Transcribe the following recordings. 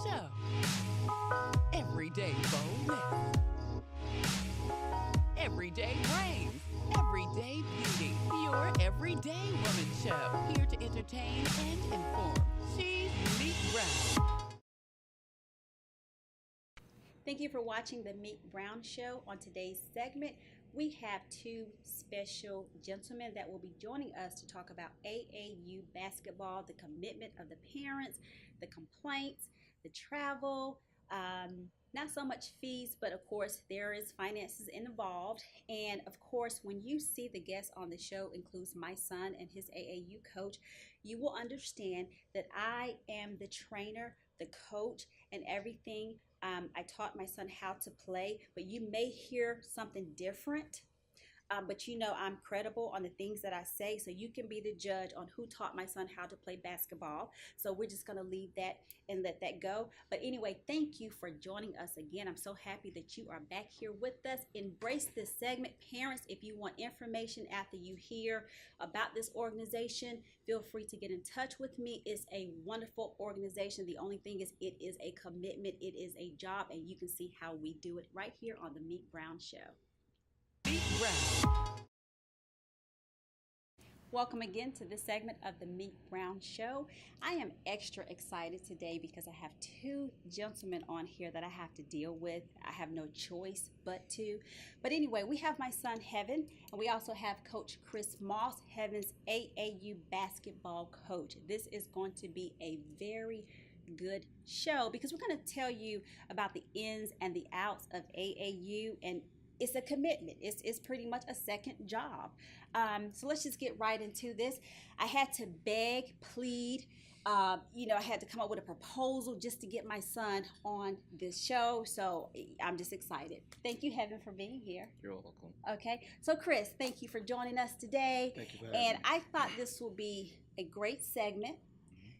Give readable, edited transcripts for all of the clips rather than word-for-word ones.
Show. Everyday boldness. Everyday brains. Everyday beauty. Your Everyday Woman Show. Here to entertain and inform. She's Meek Brown. Thank you for watching the Meek Brown Show. On today's segment, we have two special gentlemen that will be joining us to talk about AAU basketball, the commitment of the parents, the complaints, the travel, not so much fees, but of course there is finances involved. And of course, when you see the guests on the show includes my son and his AAU coach, you will understand that I am the trainer, the coach, and everything. I taught my son how to play, but you may hear something different. But you know I'm credible on the things that I say, so you can be the judge on who taught my son how to play basketball. So we're just going to leave that and let that go. But anyway, thank you for joining us again. I'm so happy that you are back here with us. Embrace this segment. Parents, if you want information after you hear about this organization, feel free to get in touch with me. It's a wonderful organization. The only thing is it is a commitment. It is a job, and you can see how we do it right here on the Meek Brown Show. Meek Brown. Welcome again to this segment of the Meek Brown Show. I am extra excited today because I have two gentlemen on here that I have to deal with. I have no choice but to. But anyway, we have my son Heaven, and we also have Coach Chris Moss, Heaven's AAU basketball coach. This is going to be a very good show because we're going to tell you about the ins and the outs of AAU, and it's a commitment. It's pretty much a second job. So let's just get right into this. I had to beg, plead, I had to come up with a proposal just to get my son on this show. So I'm just excited. Thank you, Heaven, for being here. You're welcome. Okay. So Chris, thank you for joining us today. Thank you for having And me. I thought this will be a great segment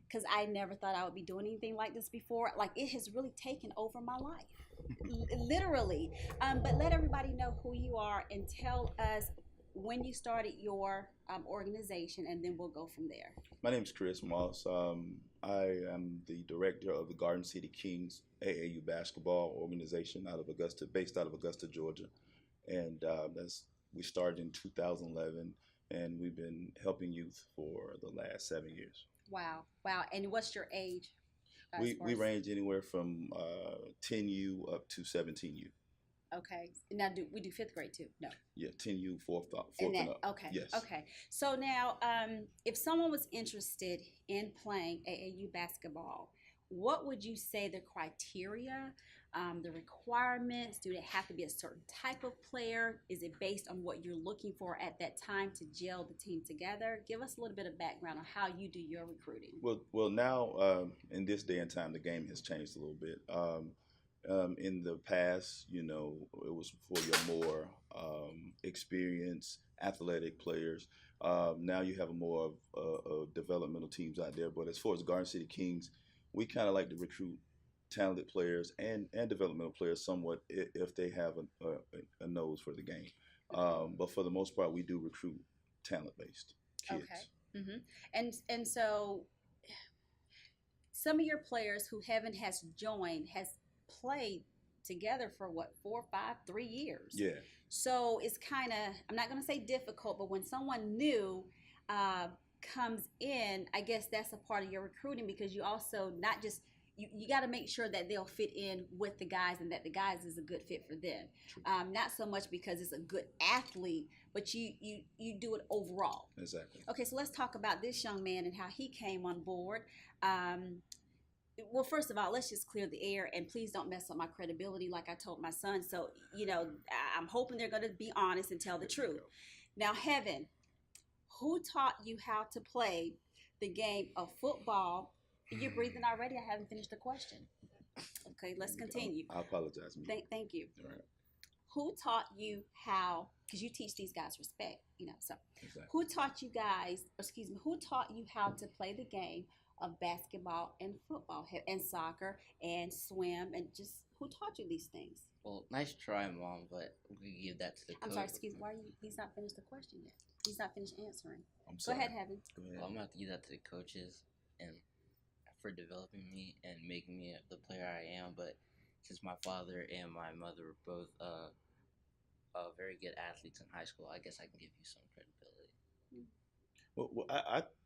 because I never thought I would be doing anything like this before. Like, it has really taken over my life, literally. But let everybody know who you are and tell us when you started your organization, and then we'll go from there. My name is Chris Moss. I am the director of the Garden City Kings AAU basketball organization based out of Augusta, Georgia. And we started in 2011, and we've been helping youth for the last 7 years. Wow. And what's your age? We range anywhere from 10U up to 17U. Okay. Now, we do fifth grade too? No. Yeah, 10U, fourth and up. Okay. Yes. Okay. So now, if someone was interested in playing AAU basketball, what would you say the criteria, the requirements? Do they have to be a certain type of player? Is it based on what you're looking for at that time to gel the team together? Give us a little bit of background on how you do your recruiting. Well, now in this day and time, the game has changed a little bit. In the past, it was for your more experienced athletic players. Now you have more of developmental teams out there. But as far as Garden City Kings, we kind of like to recruit talented players and developmental players somewhat if they have a nose for the game. But for the most part, we do recruit talent-based kids. Okay. Mm-hmm. And so some of your players who Heaven has joined has played together for 4, 5, 3 years. Yeah. So it's kind of, I'm not going to say difficult, but when someone new comes in, I guess that's a part of your recruiting, because you also not just you got to make sure that they'll fit in with the guys and that the guys is a good fit for them. Not so much because it's a good athlete, but you do it overall. Exactly. Okay, so let's talk about this young man and how he came on board. Well, first of all, let's just clear the air, and please don't mess up my credibility like I told my son. So, I'm hoping they're going to be honest and tell the truth. Now, Heaven, who taught you how to play the game of football? You're breathing already. I haven't finished the question. Okay, let's continue. I apologize. Thank you. All right. Who taught you how, because you teach these guys respect, so Exactly. who taught you how to play the game of basketball and football and soccer and swim, and just who taught you these things? Well, nice try, Mom, but we give that to the coach. I'm sorry, excuse me. He's not finished the question yet. He's not finished answering. I'm Go sorry. ahead, Heaven. Go ahead. Well, I'm going to have to give that to the coaches, and for developing me and making me the player I am. But since my father and my mother were both very good athletes in high school, I guess I can give you some credibility.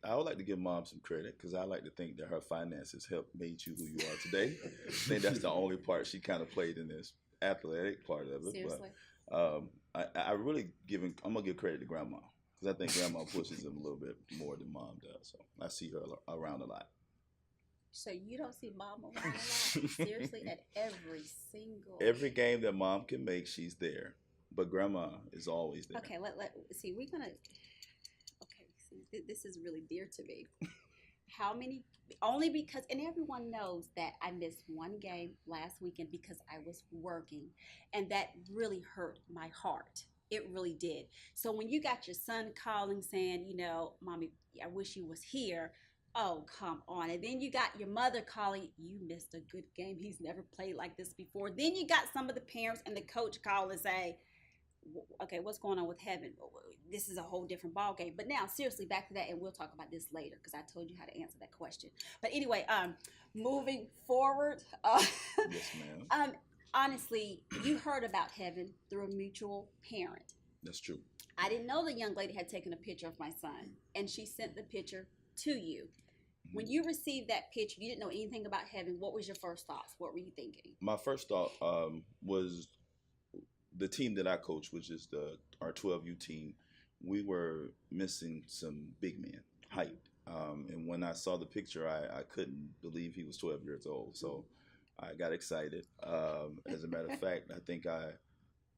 I would like to give mom some credit because I like to think that her finances helped made you who you are today. I think that's the only part she kind of played in this athletic part of it. Seriously. But I really I'm gonna give credit to grandma because I think grandma pushes them a little bit more than mom does. So I see her around a lot. So you don't see mom around a lot? Seriously, at Every game that mom can make, she's there. But grandma is always there. Okay, let see. We're gonna. Okay, see, this is really dear to me. How many? Only because, and everyone knows that I missed one game last weekend because I was working, and that really hurt my heart. It really did. So when you got your son calling saying, Mommy, I wish you was here. Oh, come on. And then you got your mother calling, you missed a good game. He's never played like this before. Then you got some of the parents and the coach call and say, okay, what's going on with heaven? This is a whole different ball game. But now, seriously, back to that, and we'll talk about this later because I told you how to answer that question. But anyway, moving forward, yes, ma'am. Honestly, you heard about heaven through a mutual parent. That's true. I didn't know the young lady had taken a picture of my son, and she sent the picture to you. Mm-hmm. When you received that picture, you didn't know anything about heaven. What was your first thoughts? What were you thinking? My first thought was the team that I coach, which is our 12U team. We were missing some big men, height. And when I saw the picture, I couldn't believe he was 12 years old. So I got excited. As a matter of fact, I think I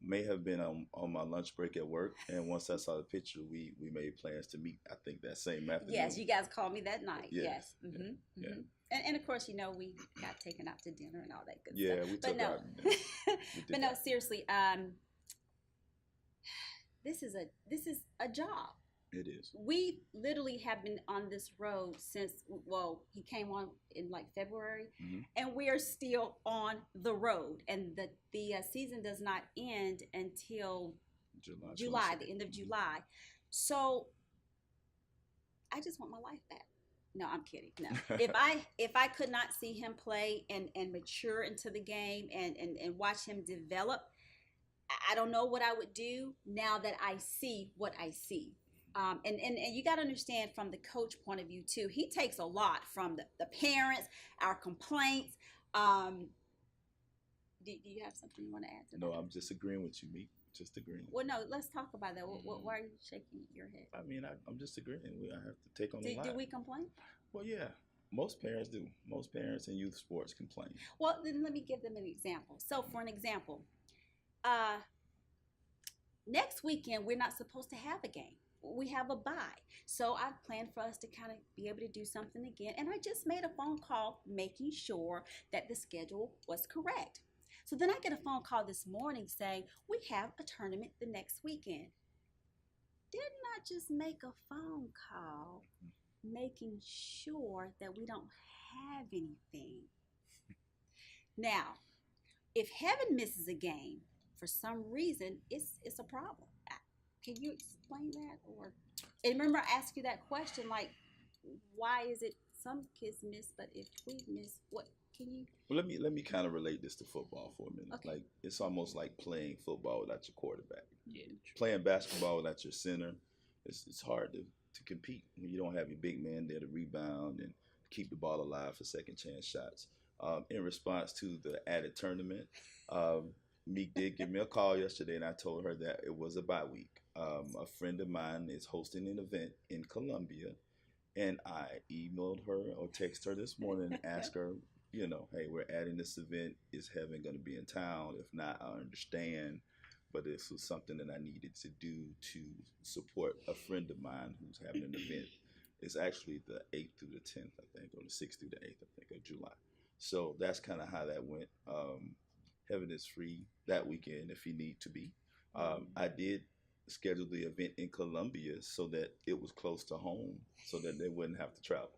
may have been on my lunch break at work, and once I saw the picture, we made plans to meet. I think that same afternoon. Yes, you guys called me that night. Yes. Mm-hmm. Yeah. Mm-hmm. And of course, we got taken out to dinner and all that good stuff. Yeah, we took out to dinner. But no, seriously, this is a job. It is. We literally have been on this road since, he came on in like February, mm-hmm. and we are still on the road. And the season does not end until July, the end of July. So I just want my life back. No, I'm kidding. No, if I could not see him play and mature into the game and watch him develop, I don't know what I would do now that I see what I see. And you got to understand from the coach point of view too. He takes a lot from the parents, our complaints. Do you have something you want to add to that? No, I'm just agreeing with you, Meek. Just agreeing. Well, no, let's talk about that. Why are you shaking your head? I mean, I'm just agreeing. I have to take on the line. Do we complain? Well, yeah. Most parents do. Most parents in youth sports complain. Well, then let me give them an example. So, for an example, next weekend we're not supposed to have a game. We have a bye. So I've planned for us to kind of be able to do something again. And I just made a phone call making sure that the schedule was correct. So then I get a phone call this morning saying, we have a tournament the next weekend. Didn't I just make a phone call making sure that we don't have anything? Now, if heaven misses a game, for some reason, it's a problem. Can you explain that? And remember, I asked you that question, like, why is it some kids miss, but if we miss, what can you? Well, let me kind of relate this to football for a minute. Okay. Like, it's almost like playing football without your quarterback. Yeah. Playing basketball without your center, it's hard to compete when you don't have your big man there to rebound and keep the ball alive for second chance shots. In response to the added tournament, Meek did give me a call yesterday, and I told her that it was a bye week. A friend of mine is hosting an event in Columbia, and I emailed her or texted her this morning and asked her, hey, we're adding this event. Is Heaven going to be in town? If not, I understand. But this was something that I needed to do to support a friend of mine who's having an event. It's actually the 8th through the 10th, I think, or the 6th through the 8th, I think, of July. So that's kind of how that went. Heaven is free that weekend if you need to be. I did schedule the event in Columbia so that it was close to home so that they wouldn't have to travel.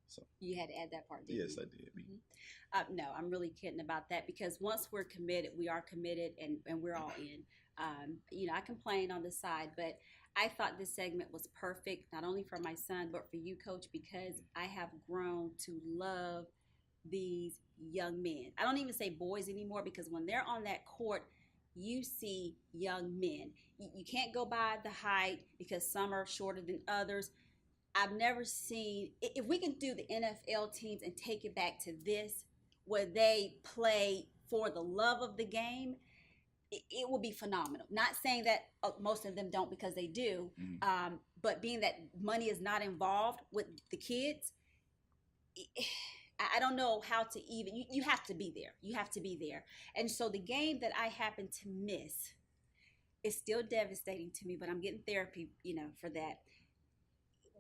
So you had to add that part, didn't you? Yes, I did. Mm-hmm. No, I'm really kidding about that because once we're committed, we are committed and we're all in. I complain on the side, but I thought this segment was perfect, not only for my son, but for you, Coach, because I have grown to love these young men. I don't even say boys anymore because when they're on that court, you see young men. You can't go by the height because some are shorter than others. I've never seen, if we can do the NFL teams and take it back to this, where they play for the love of the game, it will be phenomenal. Not saying that most of them don't, because they do, but being that money is not involved with the kids, I don't know how to even, you have to be there. You have to be there. And so the game that I happen to miss is still devastating to me, but I'm getting therapy, for that.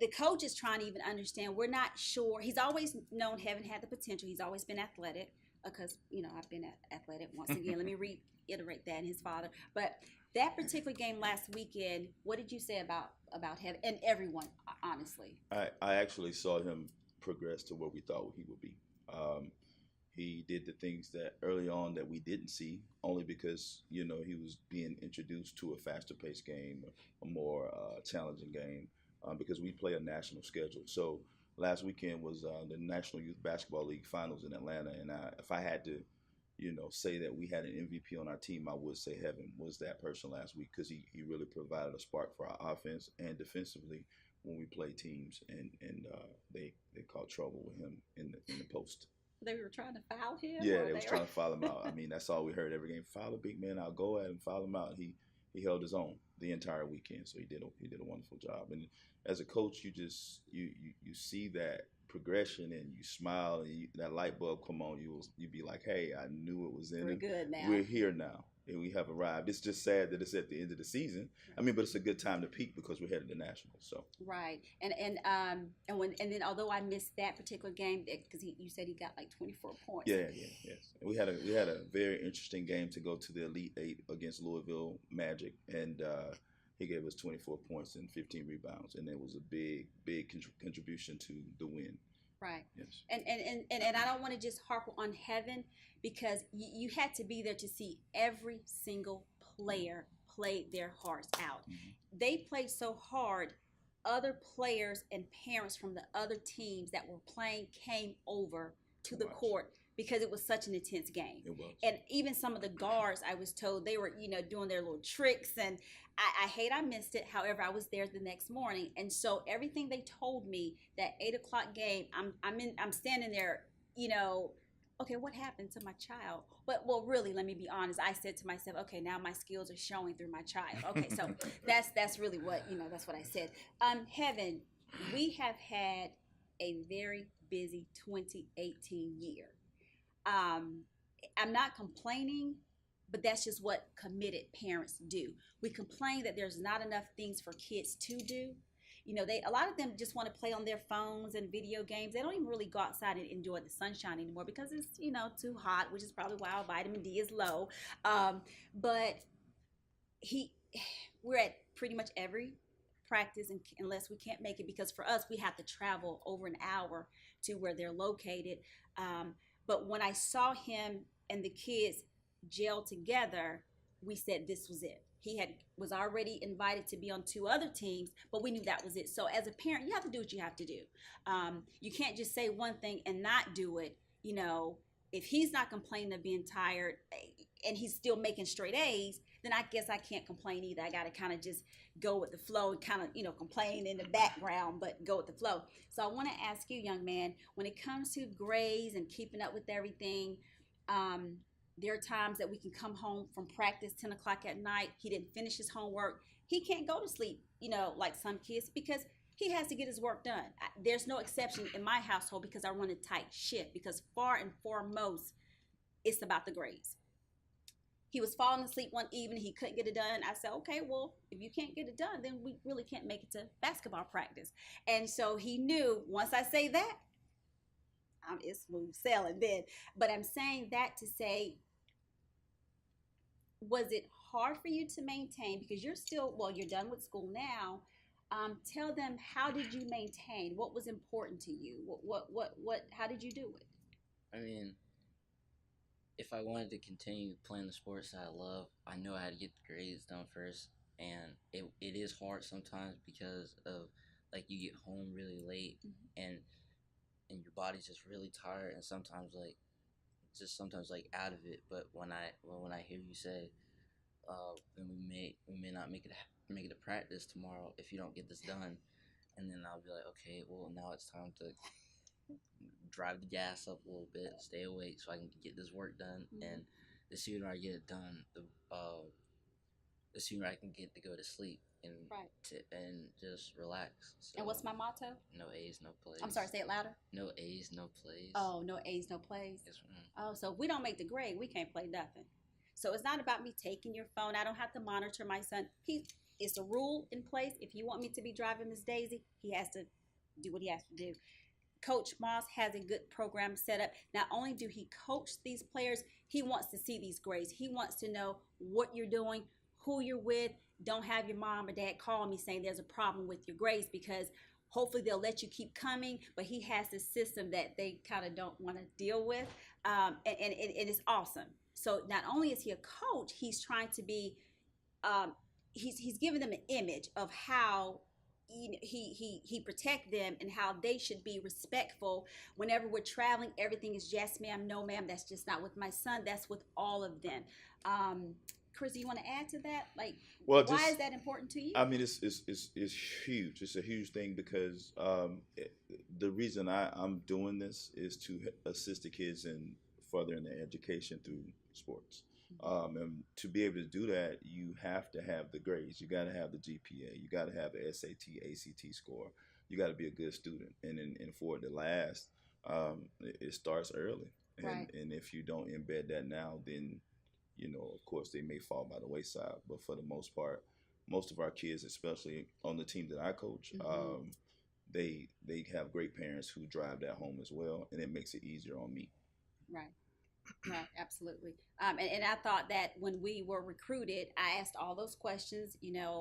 The coach is trying to even understand, we're not sure. He's always known Heaven had the potential. He's always been athletic because, I've been athletic once again. Let me reiterate that, and his father. But that particular game last weekend, what did you say about Heaven and everyone, honestly? I actually saw him progress to where we thought he would be. He did the things that early on that we didn't see, only because he was being introduced to a faster paced game, a more challenging game, because we play a national schedule. So last weekend was the National Youth Basketball League Finals in Atlanta, and if I had to, say that we had an MVP on our team, I would say Heaven was that person last week, because he really provided a spark for our offense and defensively when we play teams, and they caught trouble with him in the post. They were trying to foul him? Yeah, they was trying to foul him out. I mean, that's all we heard every game. Foul a big man out, go at him, foul him out. He held his own the entire weekend, so he did a wonderful job. And as a coach, you just you see that progression, and you smile, and that light bulb come on. You be like, hey, I knew it was in him. We're good now. We're here now, and we have arrived. It's just sad that it's at the end of the season. I mean, but it's a good time to peak because we're headed to nationals. So right, and then although I missed that particular game because you said he got like 24 points. Yes. And we had a very interesting game to go to the Elite Eight against Louisville Magic, and he gave us 24 points and 15 rebounds, and it was a big contribution to the win. Right. Yes. And I don't want to just harp on Heaven, because you had to be there to see every single player play their hearts out. Mm-hmm. They played so hard. Other players and parents from the other teams that were playing came over to the court because it was such an intense game. It was. And even some of the guards, I was told, they were, doing their little tricks, and I missed it. However, I was there the next morning, and so everything they told me, that 8:00 game, I'm standing there, okay, what happened to my child? But really, let me be honest. I said to myself, okay, now my skills are showing through my child. Okay, so that's really what that's what I said. Heaven, we have had a very busy 2018 year. I'm not complaining, but that's just what committed parents do. We complain that there's not enough things for kids to do. A lot of them just want to play on their phones and video games. They don't even really go outside and enjoy the sunshine anymore because it's, too hot, which is probably why our vitamin D is low. But we're at pretty much every practice, unless we can't make it, because for us, we have to travel over an hour to where they're located. But when I saw him and the kids gel together, we said this was it. He was already invited to be on 2 other teams, but we knew that was it. So as a parent, you have to do what you have to do. You can't just say one thing and not do it. If he's not complaining of being tired and he's still making straight A's, then I guess I can't complain either. I got to kind of just go with the flow and kind of, complain in the background, but go with the flow. So I want to ask you, young man, when it comes to grades and keeping up with everything, there are times that we can come home from practice 10 o'clock at night. He didn't finish his homework. He can't go to sleep, like some kids, because he has to get his work done. There's no exception in my household because I run a tight ship, because far and foremost, it's about the grades. He was falling asleep one evening. He couldn't get it done. I said, okay, well, if you can't get it done, then we really can't make it to basketball practice. And so he knew, once I say that, it's smooth sailing then. But I'm saying that to say, was it hard for you to maintain, because you're done with school now? Tell them, how did you maintain? What was important to you? How did you do it? I mean, if I wanted to continue playing the sports that I love, I know I had to get the grades done first, and it is hard sometimes because of like you get home really late and your body's just really tired, and sometimes like just sometimes like out of it. But when I hear you say, then we may not make it a practice tomorrow if you don't get this done, and then I'll be like, okay, well now it's time to drive the gas up a little bit, stay awake so I can get this work done. And the sooner I get it done, the sooner I can get to go to sleep and Right. and just relax. So, And what's my motto? no A's, no plays. I'm sorry, say it louder. No A's, no plays. Oh, no A's, no plays. Yes, ma'am. Oh, so if we don't make the grade, we can't play nothing. So it's not about me taking your phone. I don't have to monitor my son. It's a rule in place. If you want me to be driving Miss Daisy, he has to do what he has to do. Coach Moss has a good program set up. Not only do he coach these players, he wants to see these grades. He wants to know what you're doing, who you're with. Don't have your mom or dad call me saying there's a problem with your grades, because hopefully they'll let you keep coming. But he has this system that they kind of don't want to deal with, and it is awesome. So not only is he a coach, he's trying to be, he's giving them an image of how he protect them and how they should be respectful whenever we're traveling. Everything is yes ma'am, no ma'am. That's just not with my son, that's with all of them. Chris, do you want to add to that? Like, well, why is that important to you? I mean, it's huge. It's a huge thing because the reason I'm doing this is to assist the kids in furthering their education through sports. And to be able to do that, you have to have the grades. You got to have the GPA. You got to have the SAT, ACT score. You got to be a good student. And for it to last, it starts early. Right. And if you don't embed that now, then of course, they may fall by the wayside. But for the most part, most of our kids, especially on the team that I coach, they have great parents who drive that home as well, and it makes it easier on me. Right. Right, absolutely. And I thought that when we were recruited, I asked all those questions,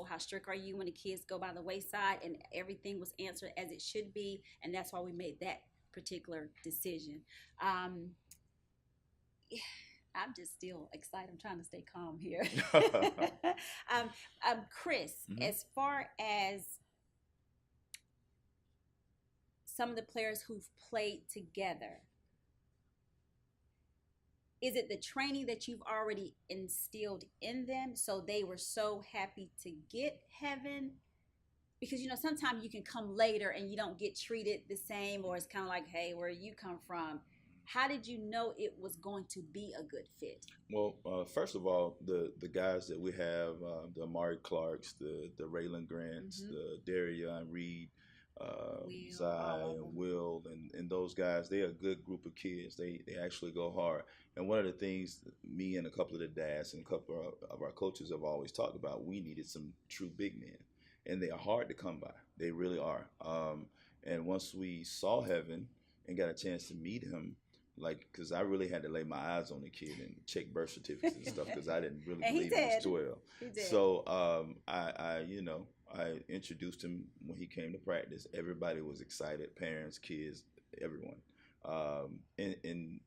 how strict are you when the kids go by the wayside, and everything was answered as it should be. And that's why we made that particular decision. I'm just still excited. I'm trying to stay calm here. Chris, as far as some of the players who've played together, is it the training that you've already instilled in them so they were so happy to get heaven? Because, sometimes you can come later and you don't get treated the same, or it's kind of like, hey, where you come from? How did you know it was going to be a good fit? Well, first of all, the guys that we have, the Amari Clarks, the Raylan Grants, the Darian Reed, Zai and Will, and those guys, they're a good group of kids. They actually go hard. And one of the things me and a couple of the dads and a couple of our coaches have always talked about, we needed some true big men. And they are hard to come by. They really are. And once we saw Heaven and got a chance to meet him, because I really had to lay my eyes on the kid and check birth certificates and stuff, because I didn't really believe he was 12. He did. So I introduced him when he came to practice. Everybody was excited, parents, kids, everyone. And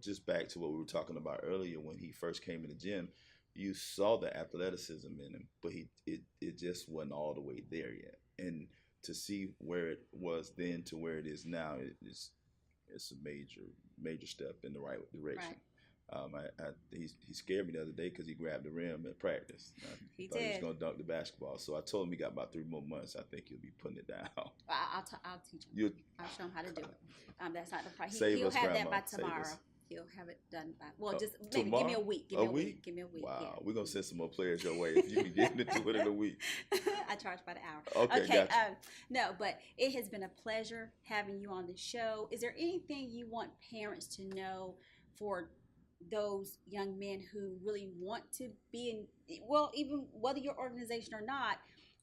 just back to what we were talking about earlier, when he first came in the gym, you saw the athleticism in him, but it just wasn't all the way there yet. And to see where it was then to where it is now, it's a major step in the right direction. Right. He scared me the other day because he grabbed the rim at practice. He thought did. He was going to dunk the basketball. So I told him he got about 3 more months. I think he'll be putting it down. I'll teach him. I'll show him how to do it. That's not the problem. He'll have that by tomorrow. He'll have it done by, just maybe tomorrow? Give me a week. Give me a week. Give me a week. Wow, yeah. We're going to send some more players your way if you can get into it in a week. I charge by the hour. Okay. Gotcha. No, but it has been a pleasure having you on the show. Is there anything you want parents to know for those young men who really want to be in, even whether your organization or not,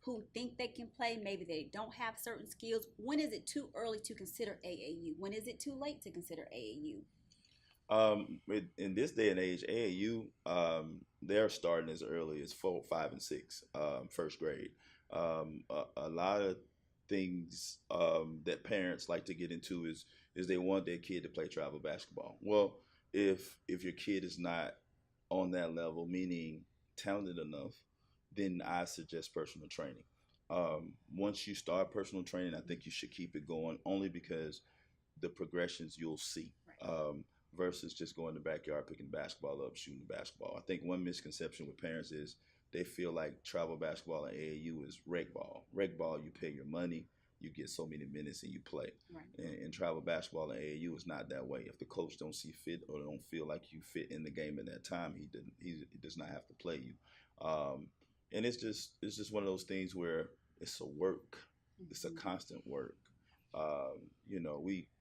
who think they can play, maybe they don't have certain skills? When is it too early to consider AAU? When is it too late to consider AAU? In this day and age, AAU, they're starting as early as 4, 5, and 6, first grade. A lot of things that parents like to get into is they want their kid to play travel basketball. Well, if your kid is not on that level, meaning talented enough, then I suggest personal training. Once you start personal training, I think you should keep it going only because the progressions you'll see, Right. versus just going to the backyard, picking the basketball up, shooting the basketball. I think one misconception with parents is they feel like travel basketball and AAU is rec ball. Rec ball, you pay your money, you get so many minutes and you play. Right. And travel basketball and AAU is not that way. If the coach don't see fit or don't feel like you fit in the game at that time, he does not have to play you. And it's just one of those things where it's a work. It's a Mhm. constant work.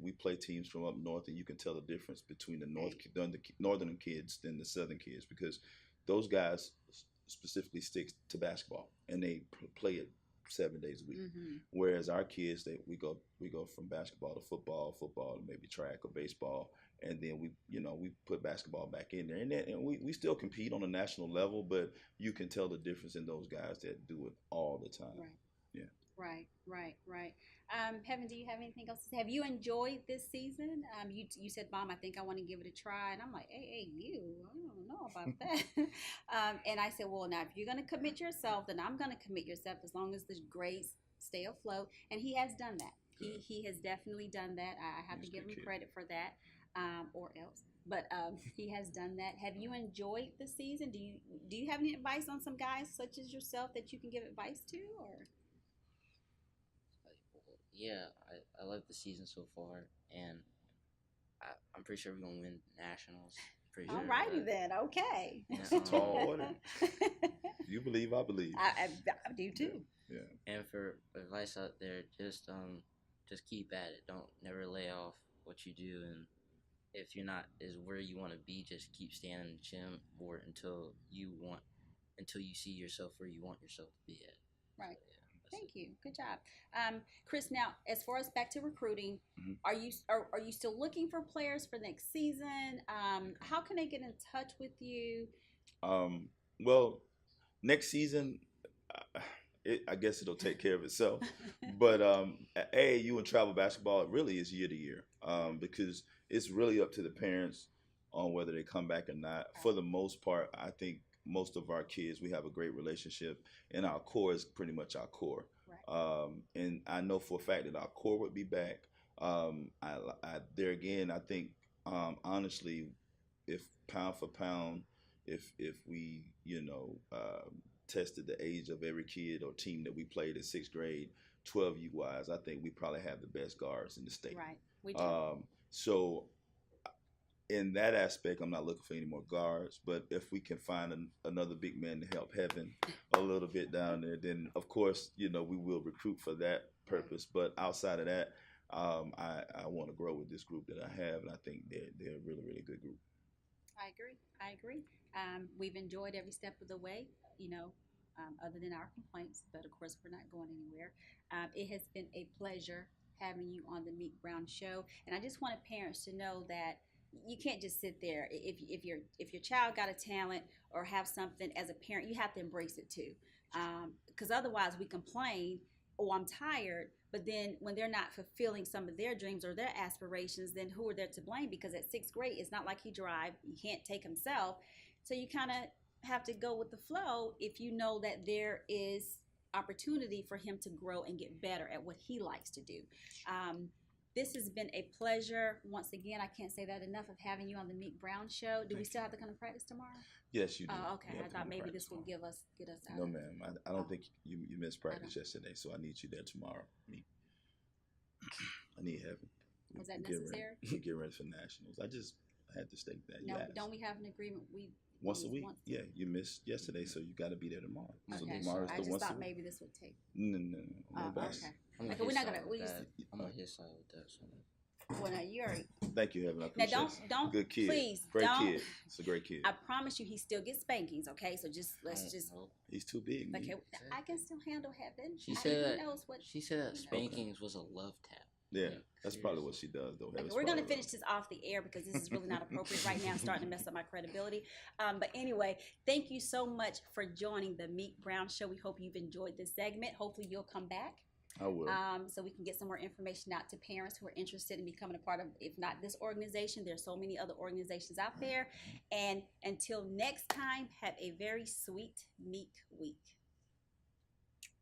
We play teams from up north, and you can tell the difference between the northern kids than the southern kids because those guys specifically stick to basketball and they play it 7 days a week. Mhm. Whereas our kids, we go from basketball to football to maybe track or baseball, and then we put basketball back in there, and we still compete on a national level, but you can tell the difference in those guys that do it all the time. Right. Yeah. Right. Heaven, do you have anything else to say? Have you enjoyed this season? You said, Mom, I think I want to give it a try. And I'm like, hey, I don't know about that. And I said, well, now, if you're going to commit yourself, then I'm going to commit yourself as long as the grades stay afloat. And he has done that. He has definitely done that. I have He's to a give good him kid. credit for that, or else. But he has done that. Have you enjoyed the season? Do you have any advice on some guys such as yourself that you can give advice to? Or Yeah, I love the season so far, and I'm pretty sure we're gonna win nationals. Pretty sure. Alrighty then, okay. Yeah, It's a tall order. You believe, I believe. I do too. Yeah. And for advice out there, just keep at it. Don't never lay off what you do, and if you're not is where you want to be, just keep staying in the gym or until you see yourself where you want yourself to be at. Right. So, yeah, that's Thank it. you. Good job, Chris. Now, as far as back to recruiting, Mhm. are you still looking for players for next season? How can they get in touch with you? Well, next season, uh, I guess it'll take care of itself. But AAU and travel basketball, it really is year to year, because it's really up to the parents on whether they come back or not. For the most part, I think most of our kids, we have a great relationship, and our core is pretty much our core. Right. And I know for a fact that our core would be back. There again, I think, honestly, if pound for pound, if we tested the age of every kid or team that we played in sixth grade, 12U wise, I think we probably have the best guards in the state. Right. We do. So in that aspect, I'm not looking for any more guards. But if we can find another big man to help Heaven a little bit down there, then of course, we will recruit for that purpose. But outside of that, I want to grow with this group that I have, and I think they're a really, really good group. I agree. We've enjoyed every step of the way, other than our complaints, but of course, we're not going anywhere. It has been a pleasure having you on the Meek Brown Show, and I just wanted parents to know that you can't just sit there. If your child got a talent or have something, as a parent, you have to embrace it too, because otherwise we complain, oh, I'm tired. But then when they're not fulfilling some of their dreams or their aspirations, then who are there to blame? Because at sixth grade, it's not like he can't take himself. So you kind of have to go with the flow if you know that there is opportunity for him to grow and get better at what he likes to do. This has been a pleasure. Once again, I can't say that enough of having you on the Meek Brown Show. Do we still have to come to practice tomorrow? Yes, you do. Oh, okay. You have I to thought come to maybe practice this would tomorrow. get us out. No, ma'am. I don't Oh. think you missed practice yesterday, so I need you there tomorrow. I need Heaven. Was that Get necessary? ready, get ready for nationals. I had to state that. No, You asked. don't we have an agreement? Once a week. Yeah, you missed yesterday, so you got to be there tomorrow. So Okay. tomorrow's I the just once a thought week. maybe this would take. No, Oh, back. okay. I'm on Okay, we're his not side gonna- with we that. just- I'm on his side with that. So. Well, now you already. Thank you, Heaven. I Now appreciate it. don't Good kid. please Great don't. kid. It's a great kid. I promise you, he still gets spankings. Okay, so let's just. He's too big. Okay, Me. I can still handle Heaven. She He said that. knows what. She said that you know. spankings was a love tap. Yeah, Yeah, that's probably what she does, though. Okay, Heaven's we're gonna probably finish this off the air because this is really not appropriate right now. It's starting to mess up my credibility. But anyway, thank you so much for joining the Meek Brown Show. We hope you've enjoyed this segment. Hopefully, you'll come back. I will. So we can get some more information out to parents who are interested in becoming a part of, if not this organization, there's so many other organizations out there. And until next time, have a very sweet Meek week.